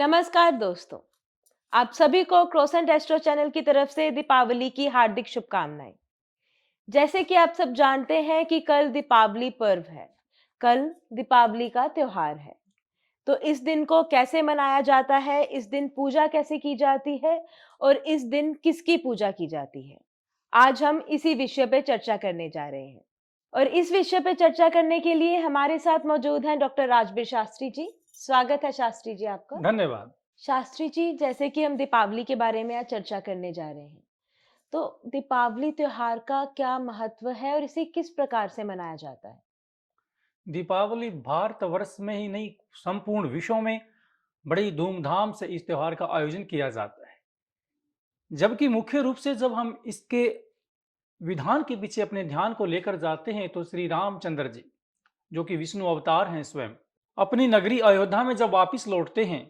नमस्कार दोस्तों, आप सभी को क्रोसेंट एस्ट्रो चैनल की तरफ से दीपावली की हार्दिक शुभकामनाएं। जैसे कि आप सब जानते हैं कि कल दीपावली पर्व है, कल दीपावली का त्योहार है। तो इस दिन को कैसे मनाया जाता है, इस दिन पूजा कैसे की जाती है और इस दिन किसकी पूजा की जाती है, आज हम इसी विषय पे चर्चा करने जा रहे हैं। और इस विषय पे चर्चा करने के लिए हमारे साथ मौजूद हैं डॉक्टर राजबीर शास्त्री जी। स्वागत है शास्त्री जी आपका। धन्यवाद। शास्त्री जी, जैसे कि हम दीपावली के बारे में आज चर्चा करने जा रहे हैं, तो दीपावली त्योहार का क्या महत्व है और इसे किस प्रकार से मनाया जाता है? दीपावली भारतवर्ष में ही नहीं, संपूर्ण विश्व में बड़ी धूमधाम से इस त्योहार का आयोजन किया जाता है। जबकि मुख्य रूप से जब हम इसके विधान के पीछे अपने ध्यान को लेकर जाते हैं, तो श्री रामचंद्र जी, जो कि विष्णु अवतार हैं स्वयं, अपनी नगरी अयोध्या में जब वापिस लौटते हैं,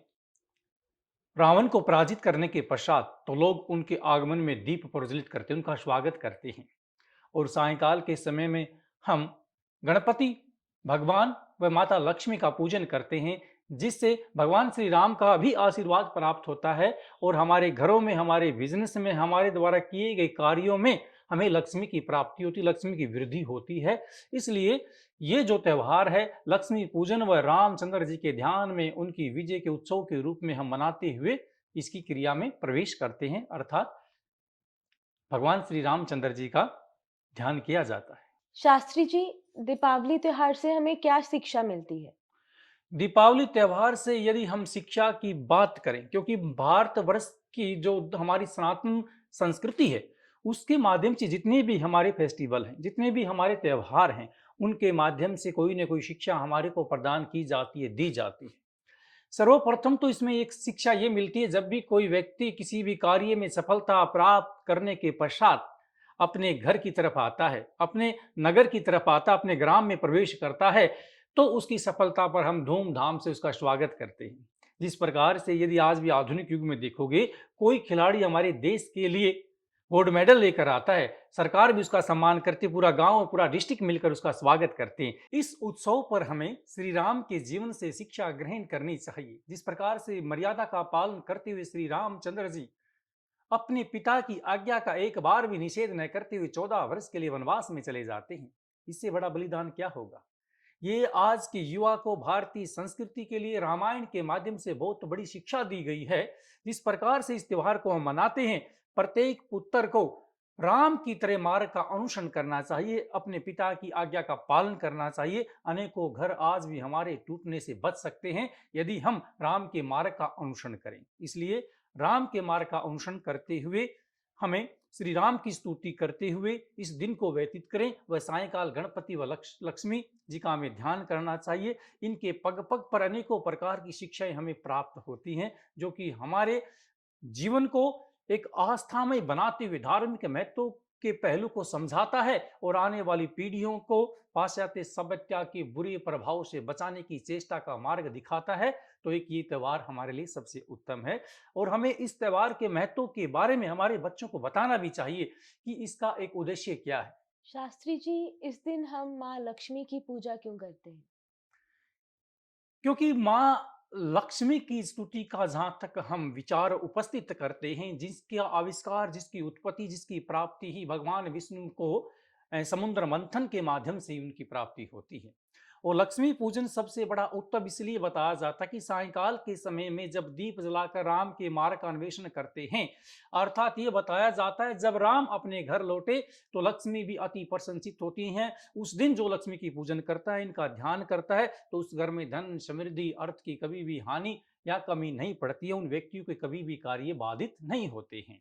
रावण को पराजित करने के पश्चात, तो लोग उनके आगमन में दीप प्रज्वलित करते हैं, उनका स्वागत करते हैं। और सायंकाल के समय में हम गणपति भगवान व माता लक्ष्मी का पूजन करते हैं, जिससे भगवान श्री राम का भी आशीर्वाद प्राप्त होता है और हमारे घरों में, हमारे बिजनेस में, हमारे द्वारा किए गए कार्यों में हमें लक्ष्मी की प्राप्ति होती, लक्ष्मी की वृद्धि होती है। इसलिए ये जो त्यौहार है, लक्ष्मी पूजन व रामचंद्र जी के ध्यान में उनकी विजय के उत्सव के रूप में हम मनाते हुए इसकी क्रिया में प्रवेश करते हैं, अर्थात भगवान श्री रामचंद्र जी का ध्यान किया जाता है। शास्त्री जी, दीपावली त्योहार से हमें क्या शिक्षा मिलती है? दीपावली त्योहार से यदि हम शिक्षा की बात करें, क्योंकि भारतवर्ष की जो हमारी सनातन संस्कृति है, उसके माध्यम से जितने भी हमारे फेस्टिवल हैं, जितने भी हमारे त्योहार हैं, उनके माध्यम से कोई ना कोई शिक्षा हमारे को प्रदान की जाती है, दी जाती है। सर्वप्रथम तो इसमें एक शिक्षा ये मिलती है, जब भी कोई व्यक्ति किसी भी कार्य में सफलता प्राप्त करने के पश्चात अपने घर की तरफ आता है, अपने नगर की तरफ आता, अपने ग्राम में प्रवेश करता है, तो उसकी सफलता पर हम धूमधाम से उसका स्वागत करते हैं। जिस प्रकार से यदि आज भी आधुनिक युग में देखोगे, कोई खिलाड़ी हमारे देश के लिए गोल्ड मेडल लेकर आता है, सरकार भी उसका सम्मान करती है, पूरा गांव, पूरा डिस्ट्रिक्ट मिलकर उसका स्वागत करते हैं। इस उत्सव पर हमें श्री राम के जीवन से शिक्षा ग्रहण करनी चाहिए। जिस प्रकार से मर्यादा का पालन करते हुए श्री रामचंद्र जी अपने पिता की आज्ञा का एक बार भी निषेध न करते हुए 14 वर्ष के लिए वनवास में चले जाते हैं, इससे बड़ा बलिदान क्या होगा। ये आज के युवा को भारतीय संस्कृति के लिए रामायण के माध्यम से बहुत बड़ी शिक्षा दी गई है। जिस प्रकार से इस त्योहार को हम मनाते हैं, प्रत्येक पुत्र को राम की तरह मार्ग का अनुसरण करना चाहिए, अपने पिता की आज्ञा का पालन करना चाहिए। अनेकों घर आज भी हमारे टूटने से बच सकते हैं यदि हम राम के मार्ग का अनुसरण करें। इसलिए राम के मार्ग का अनुसरण करते हुए हमें श्री राम की स्तुति करते हुए इस दिन को व्यतीत करें। वह सायंकाल गणपति व लक्ष्मी जी का हमें ध्यान करना चाहिए। इनके पग पग पर अनेकों प्रकार की शिक्षाएं हमें प्राप्त होती हैं, जो कि हमारे जीवन को एक आस्थामय बनाते हुए धार्मिक महत्व के पहलू को समझाता है और आने वाली पीढ़ियों को पाश्चात्य सभ्यता के बुरे प्रभाव से बचाने की चेष्टा का मार्ग दिखाता है। तो एक ये त्यौहार हमारे लिए सबसे उत्तम है और हमें इस त्यौहार के महत्व के बारे में हमारे बच्चों को बताना भी चाहिए कि इसका एक उद्देश्य क्या है। शास्त्री जी, इस दिन हम माँ लक्ष्मी की पूजा क्यों करते हैं? क्योंकि माँ लक्ष्मी की स्तुति का जहाँ तक हम विचार उपस्थित करते हैं, जिसका आविष्कार, जिसकी उत्पत्ति, जिसकी प्राप्ति ही भगवान विष्णु को समुद्र मंथन के माध्यम से उनकी प्राप्ति होती है। और लक्ष्मी पूजन सबसे बड़ा उत्तम इसलिए बताया जाता है कि सायंकाल के समय में जब दीप जलाकर राम के मार्ग का अन्वेषण करते हैं, अर्थात ये बताया जाता है जब राम अपने घर लौटे तो लक्ष्मी भी अति प्रसन्नचित होती हैं। उस दिन जो लक्ष्मी की पूजन करता है, इनका ध्यान करता है, तो उस घर में धन, समृद्धि, अर्थ की कभी भी हानि या कमी नहीं पड़ती है। उन व्यक्तियों के कभी भी कार्य बाधित नहीं होते हैं।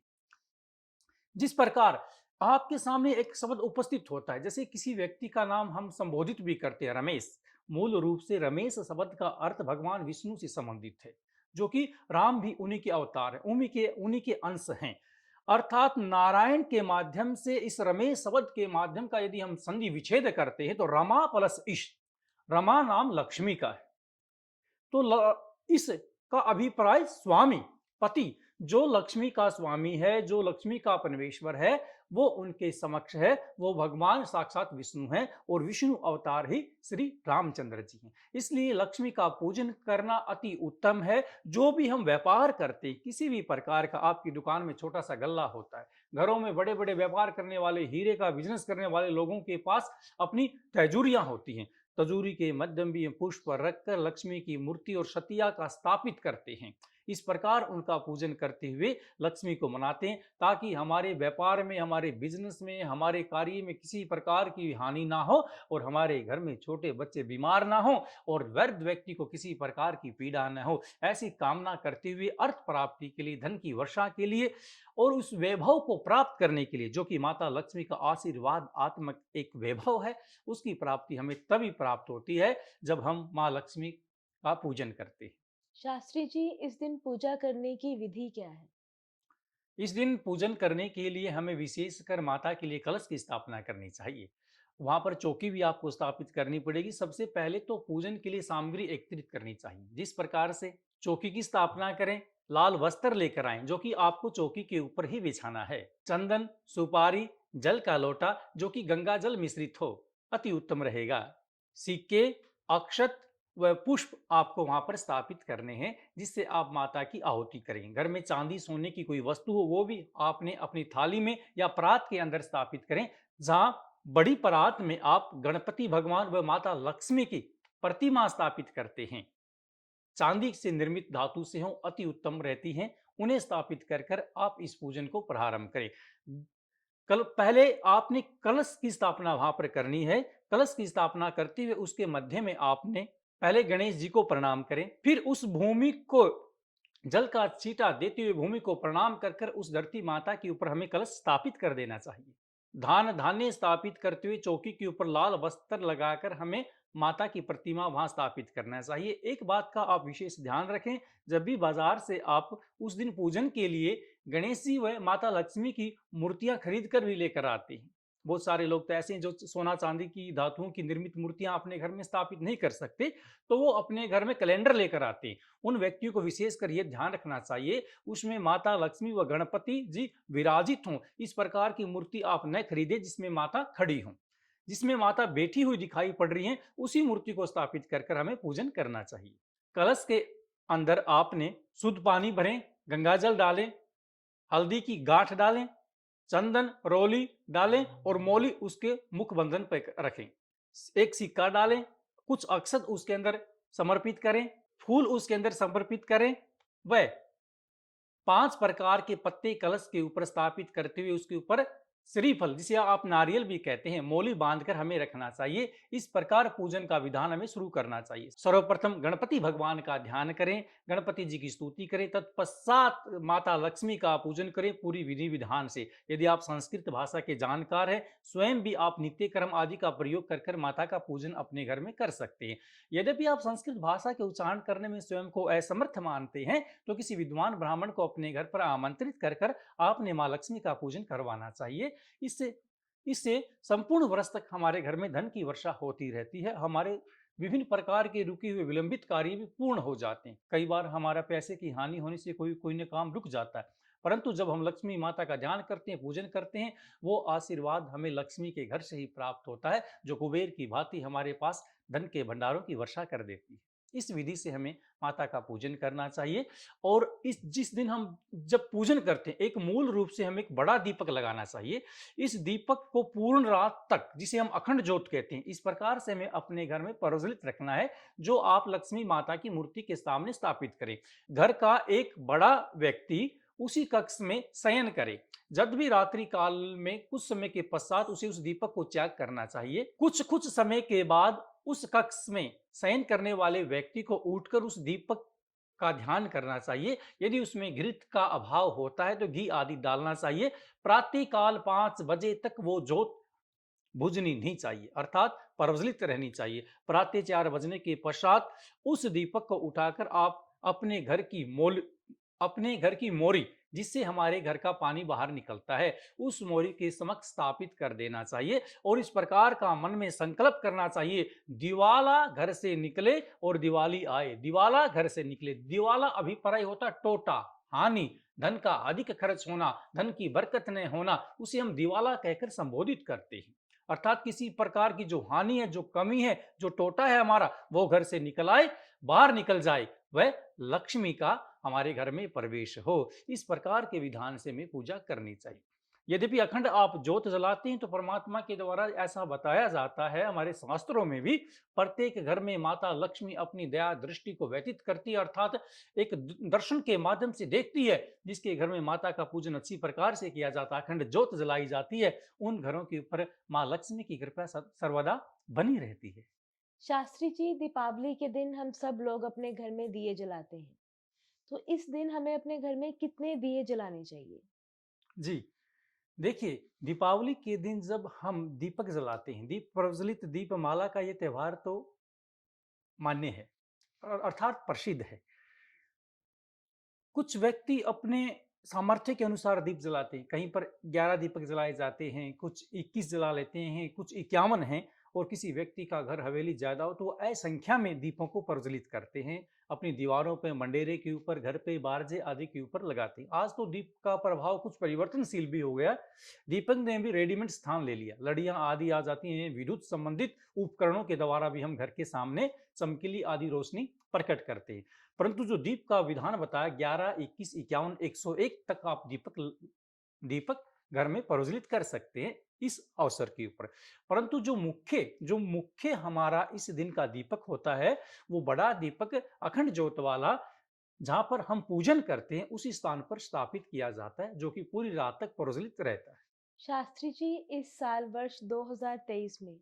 जिस प्रकार आपके सामने एक शब्द उपस्थित होता है, जैसे किसी व्यक्ति का नाम हम संबोधित भी करते हैं, रमेश। मूल रूप से रमेश शब्द का अर्थ भगवान विष्णु से संबंधित है, जो कि राम भी उन्हीं के अवतार हैं, उन्हीं के अंश हैं। अर्थात नारायण के माध्यम से इस रमेश शब्द के माध्यम का यदि हम संधि विच्छेद करते हैं, तो रमा प्लस इश, रमा नाम लक्ष्मी का है, तो इसका अभिप्राय स्वामी, पति, जो लक्ष्मी का स्वामी है, जो लक्ष्मी का परमेश्वर है, वो उनके समक्ष है, वो भगवान साक्षात विष्णु हैं और विष्णु अवतार ही श्री रामचंद्र जी हैं। इसलिए लक्ष्मी का पूजन करना अति उत्तम है। जो भी हम व्यापार करते हैं, किसी भी प्रकार का, आपकी दुकान में छोटा सा गल्ला होता है, घरों में बड़े बड़े व्यापार करने वाले, हीरे का बिजनेस करने वाले लोगों के पास अपनी तैजूरियां होती हैं। तजूरी के मध्यम भी पुष्प रखकर लक्ष्मी की मूर्ति और सतिया का स्थापित करते हैं। इस प्रकार उनका पूजन करते हुए लक्ष्मी को मनाते हैं, ताकि हमारे व्यापार में, हमारे बिजनेस में, हमारे कार्य में किसी प्रकार की हानि ना हो और हमारे घर में छोटे बच्चे बीमार ना हो और वृद्ध व्यक्ति को किसी प्रकार की पीड़ा न हो। ऐसी कामना करते हुए अर्थ प्राप्ति के लिए, धन की वर्षा के लिए और उस वैभव को प्राप्त करने के लिए, जो कि माता लक्ष्मी का आशीर्वाद आत्मक एक वैभव है, उसकी प्राप्ति हमें तभी प्राप्त होती है जब हम माँ लक्ष्मी का पूजन करते हैं। शास्त्री जी, इस दिन पूजा करने की विधि क्या है? इस दिन पूजन करने के लिए हमें विशेषकर माता के लिए कलश की स्थापना करनी चाहिए। वहां पर चौकी भी आपको स्थापित करनी पड़ेगी। सबसे पहले तो पूजन के लिए सामग्री एकत्रित करनी चाहिए। जिस प्रकार से चौकी की स्थापना करें, लाल वस्त्र लेकर आएं, जो कि आपको चौकी के ऊपर ही बिछाना है। चंदन, सुपारी, जल का लोटा जो कि गंगा जल मिश्रित हो, अति उत्तम रहेगा। सिक्के, अक्षत व पुष्प आपको वहां पर स्थापित करने हैं, जिससे आप माता की आहुति करेंगे। घर में चांदी सोने की कोई वस्तु हो, वो भी आपने अपनी थाली में या परात के अंदर स्थापित करें। जहां बड़ी परात में आप गणपति भगवान व माता लक्ष्मी की प्रतिमा स्थापित करते हैं, चांदी से निर्मित धातु से हो, अति उत्तम रहती हैं। उन्हें स्थापित कर कर आप इस पूजन को प्रारंभ करें। कल पहले आपने कलश की स्थापना वहां पर करनी है। कलश की स्थापना करते हुए उसके मध्य में आपने पहले गणेश जी को प्रणाम करें, फिर उस भूमि को जल का छींटा देते हुए भूमि को प्रणाम कर कर उस धरती माता के ऊपर हमें कलश स्थापित कर देना चाहिए। धान धान्य स्थापित करते हुए चौकी के ऊपर लाल वस्त्र लगाकर हमें माता की प्रतिमा वहां स्थापित करना चाहिए। एक बात का आप विशेष ध्यान रखें, जब भी बाजार से आप उस दिन पूजन के लिए गणेश जी व माता लक्ष्मी की मूर्तियां खरीद कर भी लेकर आते हैं। बहुत सारे लोग तो ऐसे हैं जो सोना चांदी की धातुओं की निर्मित मूर्तियां अपने घर में स्थापित नहीं कर सकते, तो वो अपने घर में कैलेंडर लेकर आते हैं। उन व्यक्तियों को विशेषकर ये ध्यान रखना चाहिए, उसमें माता लक्ष्मी व गणपति जी विराजित हों। इस प्रकार की मूर्ति आप न खरीदें जिसमें माता खड़ी हों। जिसमें माता बैठी हुई दिखाई पड़ रही हैं, उसी मूर्ति को स्थापित कर कर हमें पूजन करना चाहिए। कलश के अंदर आपने शुद्ध पानी भरें, गंगा जल डालें, हल्दी की गांठ डालें, चंदन रोली डालें और मौली उसके मुख बंधन पर रखें। एक सिक्का डालें, कुछ अक्षत उसके अंदर समर्पित करें, फूल उसके अंदर समर्पित करें व 5 प्रकार के पत्ते कलश के ऊपर स्थापित करते हुए उसके ऊपर श्रीफल, जिसे आप नारियल भी कहते हैं, मौली बांधकर हमें रखना चाहिए। इस प्रकार पूजन का विधान हमें शुरू करना चाहिए। सर्वप्रथम गणपति भगवान का ध्यान करें, गणपति जी की स्तुति करें, तत्पश्चात माता लक्ष्मी का पूजन करें पूरी विधि विधान से। यदि आप संस्कृत भाषा के जानकार हैं, स्वयं भी आप नित्य कर्म आदि का प्रयोग कर कर माता का पूजन अपने घर में कर सकते हैं। यद्यपि आप संस्कृत भाषा के उच्चारण करने में स्वयं को असमर्थ मानते हैं, तो किसी विद्वान ब्राह्मण को अपने घर पर आमंत्रित कर कर आपने माँ लक्ष्मी का पूजन करवाना चाहिए। इससे इससे संपूर्ण वर्ष तक हमारे घर में धन की वर्षा होती रहती है। हमारे विभिन्न प्रकार के रुके हुए विलंबित कार्य भी पूर्ण हो जाते हैं। कई बार हमारा पैसे की हानि होने से कोई कोई न काम रुक जाता है, परंतु जब हम लक्ष्मी माता का ध्यान करते हैं, पूजन करते हैं, वो आशीर्वाद हमें लक्ष्मी के घर से ही प्राप्त होता है, जो कुबेर की भांति हमारे पास धन के भंडारों की वर्षा कर देती है। इस विधि से हमें माता का पूजन करना चाहिए। और इस जिस दिन हम जब पूजन करते हैं, एक मूल रूप से हमें एक बड़ा दीपक लगाना चाहिए। इस दीपक को पूर्ण रात तक, जिसे हम अखंड ज्योत कहते हैं, इस प्रकार से हमें अपने घर में प्रज्वलित रखना है, जो आप लक्ष्मी माता की मूर्ति के सामने स्थापित करें। घर का एक बड़ा व्यक्ति उसी कक्ष में शयन करे। जब भी रात्रि काल में कुछ समय के पश्चात उसे उस दीपक को त्याग करना चाहिए। कुछ समय के बाद उस कक्ष में शयन करने वाले व्यक्ति को उठकर उस दीपक का ध्यान करना चाहिए। यदि उसमें घृत का अभाव होता है तो घी आदि डालना चाहिए। प्रातःकाल 5 बजे तक वो ज्योत बुझनी नहीं चाहिए, अर्थात प्रज्वलित रहनी चाहिए। प्रातः 4 बजने के पश्चात उस दीपक को उठाकर आप अपने घर की मोरी, जिससे हमारे घर का पानी बाहर निकलता है, उस मोरी के समक्ष स्थापित कर देना चाहिए और इस प्रकार का मन में संकल्प करना चाहिए, दिवाला घर से निकले और दिवाली आए। दिवाला घर से निकले, दिवाला अभिप्राय होता टोटा, हानि, धन का अधिक खर्च होना, धन की बरकत न होना, उसे हम दिवाला कहकर संबोधित करते हैं। अर्थात किसी प्रकार की जो हानि है, जो कमी है, जो टोटा है हमारा, वो घर से निकल आए, बाहर निकल जाए, वह लक्ष्मी का हमारे घर में प्रवेश हो। इस प्रकार के विधान से हमें पूजा करनी चाहिए। यद्यपि अखंड आप ज्योत जलाते हैं तो परमात्मा के द्वारा ऐसा बताया जाता है हमारे शास्त्रों में भी, प्रत्येक घर में माता लक्ष्मी अपनी दया दृष्टि को व्यतीत करती है, अर्थात एक दर्शन के माध्यम से देखती है। जिसके घर में माता का पूजन अच्छी प्रकार से किया जाता है, अखंड ज्योत जलाई जाती है, उन घरों के ऊपर माँ लक्ष्मी की कृपा सर्वदा बनी रहती है। शास्त्री जी, दीपावली के दिन हम सब लोग अपने घर में दिए जलाते हैं। तो इस दिन हमें अपने घर में कितने दिए जलाने चाहिए? जी, देखिए, दीपावली के दिन जब हम दीपक जलाते हैं, दीप प्रज्वलित दीपमाला का ये त्योहार तो मान्य है, अर्थात प्रसिद्ध है। कुछ व्यक्ति अपने सामर्थ्य के अनुसार दीप जलाते हैं, कहीं पर 11 दीपक जलाए जाते हैं, कुछ 21 जला लेते हैं, कुछ 51 हैं, और किसी व्यक्ति का घर हवेली ज्यादा हो तो वो असंख्या में दीपों को प्रज्वलित करते हैं, अपनी दीवारों पे, मंडेरे के ऊपर, घर पे, बारजे आदि के ऊपर लगाते हैं। आज तो दीप का प्रभाव कुछ परिवर्तनशील भी हो गया, दीपक ने भी रेडीमेड स्थान ले लिया, लड़ियां आदि आ जाती हैं, विद्युत संबंधित उपकरणों के द्वारा भी हम घर के सामने चमकीली आदि रोशनी प्रकट करते हैं। परंतु जो दीप का विधान बताया, 11, 21, 51, 101 तक आप दीपक दीपक घर में प्रज्वलित कर सकते हैं इस अवसर के ऊपर। परंतु जो मुख्य हमारा इस दिन का दीपक होता है, वो बड़ा दीपक अखंड ज्योत वाला, जहां पर हम पूजन करते हैं, उसी स्थान पर स्थापित किया जाता है, जो कि पूरी रात तक प्रज्वलित रहता है। शास्त्री जी, इस साल वर्ष 2023 में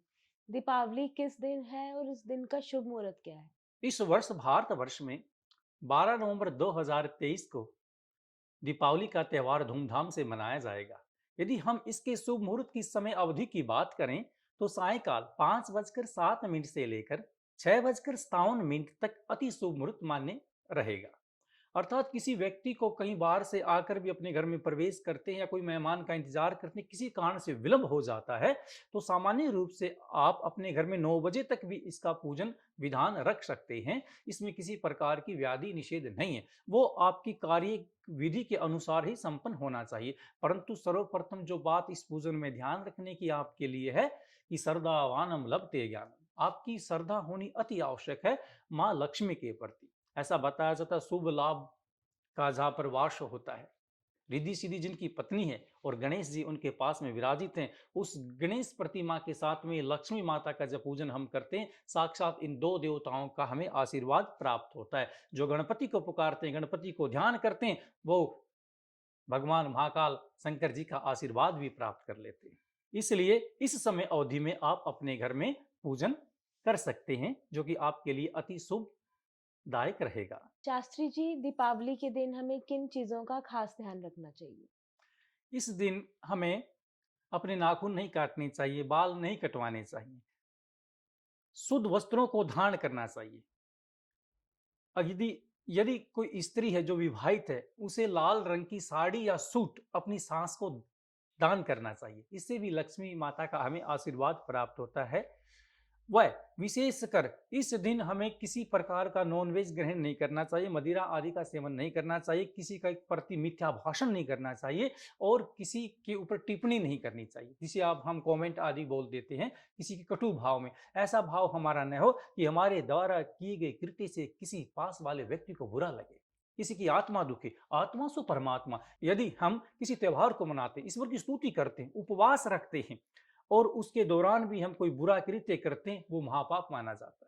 दीपावली किस दिन है और इस दिन का शुभ मुहूर्त क्या है? इस वर्ष भारतवर्ष में 12 नवंबर 2023 को दीपावली का त्योहार धूमधाम से मनाया जाएगा। यदि हम इसके शुभ मुहूर्त की समय अवधि की बात करें तो सायकाल 5:07 से लेकर 6:57 तक अति शुभ मुहूर्त मान्य रहेगा। अर्थात किसी व्यक्ति को कहीं बाहर से आकर भी अपने घर में प्रवेश करते हैं या कोई मेहमान का इंतजार करते हैं, किसी कारण से विलंब हो जाता है, तो सामान्य रूप से आप अपने घर में 9 बजे तक भी इसका पूजन विधान रख सकते हैं। इसमें किसी प्रकार की व्याधि निषेध नहीं है, वो आपकी कार्य विधि के अनुसार ही संपन्न होना चाहिए। परंतु सर्वप्रथम जो बात इस पूजन में ध्यान रखने की आपके लिए है कि श्रद्धावानम लभते ज्ञानम, आपकी श्रद्धा होनी अति आवश्यक है माँ लक्ष्मी के प्रति। ऐसा बताया जाता है शुभ लाभ का जहाँ पर वास होता है, रिद्धि सिद्धि जिनकी पत्नी है और गणेश जी उनके पास में विराजित हैं, उस गणेश प्रतिमा के साथ में लक्ष्मी माता का जब पूजन हम करते हैं, साक्षात इन दो देवताओं का हमें आशीर्वाद प्राप्त होता है। जो गणपति को पुकारते हैं, गणपति को ध्यान करते हैं, वो भगवान महाकाल शंकर जी का आशीर्वाद भी प्राप्त कर लेते हैं। इसलिए इस समय अवधि में आप अपने घर में पूजन कर सकते हैं, जो कि आपके लिए अति शुभदायक रहेगा। शास्त्री जी, दीपावली के दिन हमें किन चीजों का खास ध्यान रखना चाहिए? इस दिन हमें अपने नाखून नहीं काटने चाहिए, बाल नहीं कटवाने चाहिए, शुद्ध वस्त्रों को धारण करना चाहिए। यदि यदि कोई स्त्री है जो विवाहित है, उसे लाल रंग की साड़ी या सूट अपनी सास को दान करना चाहिए, इससे भी लक्ष्मी माता का हमें आशीर्वाद प्राप्त होता है। वह विशेषकर इस दिन हमें किसी प्रकार का नॉनवेज ग्रहण नहीं करना चाहिए, मदिरा आदि का सेवन नहीं करना चाहिए, किसी का प्रति मिथ्या भाषण नहीं करना चाहिए, और किसी के ऊपर टिप्पणी नहीं करनी चाहिए, जिसे आप हम कमेंट आदि बोल देते हैं, किसी के कटु भाव में। ऐसा भाव हमारा न हो कि हमारे द्वारा किए गए कृत्य से किसी पास वाले व्यक्ति को बुरा लगे, किसी की आत्मा दुखे। आत्मा सो परमात्मा। यदि हम किसी त्योहार को मनाते हैं, ईश्वर की स्तुति करते हैं, उपवास रखते हैं, और उसके दौरान भी हम कोई बुरा कृत्य करते हैं, वो महापाप माना जाता है।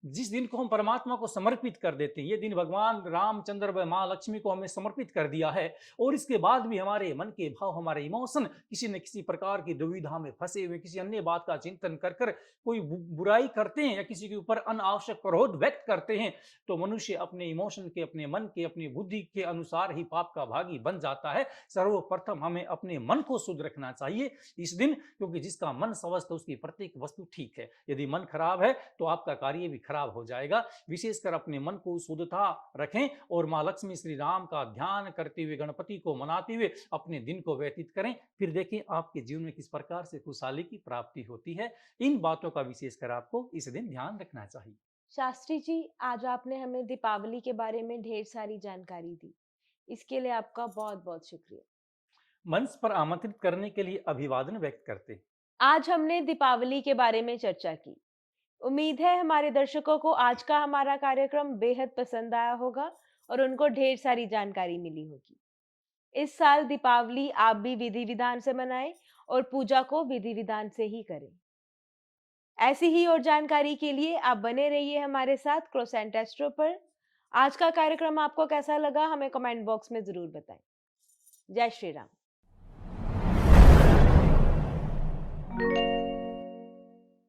जिस दिन को हम परमात्मा को समर्पित कर देते हैं, ये दिन भगवान रामचंद्र व माँ लक्ष्मी को हमें समर्पित कर दिया है, और इसके बाद भी हमारे मन के भाव, हमारे इमोशन किसी न किसी प्रकार की दुविधा में फंसे हुए, किसी अन्य बात का चिंतन कर कर कोई बुराई करते हैं या किसी के ऊपर अनावश्यक क्रोध व्यक्त करते हैं, तो मनुष्य अपने इमोशन के, अपने मन के, अपनी बुद्धि के अनुसार ही पाप का भागी बन जाता है। सर्वप्रथम हमें अपने मन को शुद्ध रखना चाहिए इस दिन, क्योंकि जिसका मन स्वस्थ है उसकी प्रत्येक वस्तु ठीक है। यदि मन खराब है तो आपका कार्य भी खराब हो जाएगा। विशेषकर अपने मन को शुद्धता रखें और माँ लक्ष्मी श्री राम का ध्यान करते हुए, गणपति को मनाते हुए अपने दिन को व्यतीत करें। फिर देखें आपके जीवन में किस प्रकार से खुशहाली की प्राप्ति होती है। इन बातों का विशेषकर आपको इस दिन ध्यान रखना चाहिए। शास्त्री जी, आज आपने हमें दीपावली के बारे में ढेर सारी जानकारी दी। इसके लिए आपका बहुत-बहुत शुक्रिया। मंच पर आमंत्रित करने के लिए अभिवादन व्यक्त करते हैं। आज हमने दीपावली के बारे में चर्चा की। उम्मीद है हमारे दर्शकों को आज का हमारा कार्यक्रम बेहद पसंद आया होगा और उनको ढेर सारी जानकारी मिली होगी। इस साल दीपावली आप भी विधि विधान से मनाएं और पूजा को विधि विधान से ही करें। ऐसी ही और जानकारी के लिए आप बने रहिए हमारे साथ क्रोसेंट एस्ट्रो पर। आज का कार्यक्रम आपको कैसा लगा हमें कमेंट बॉक्स में जरूर बताएं। जय श्री राम।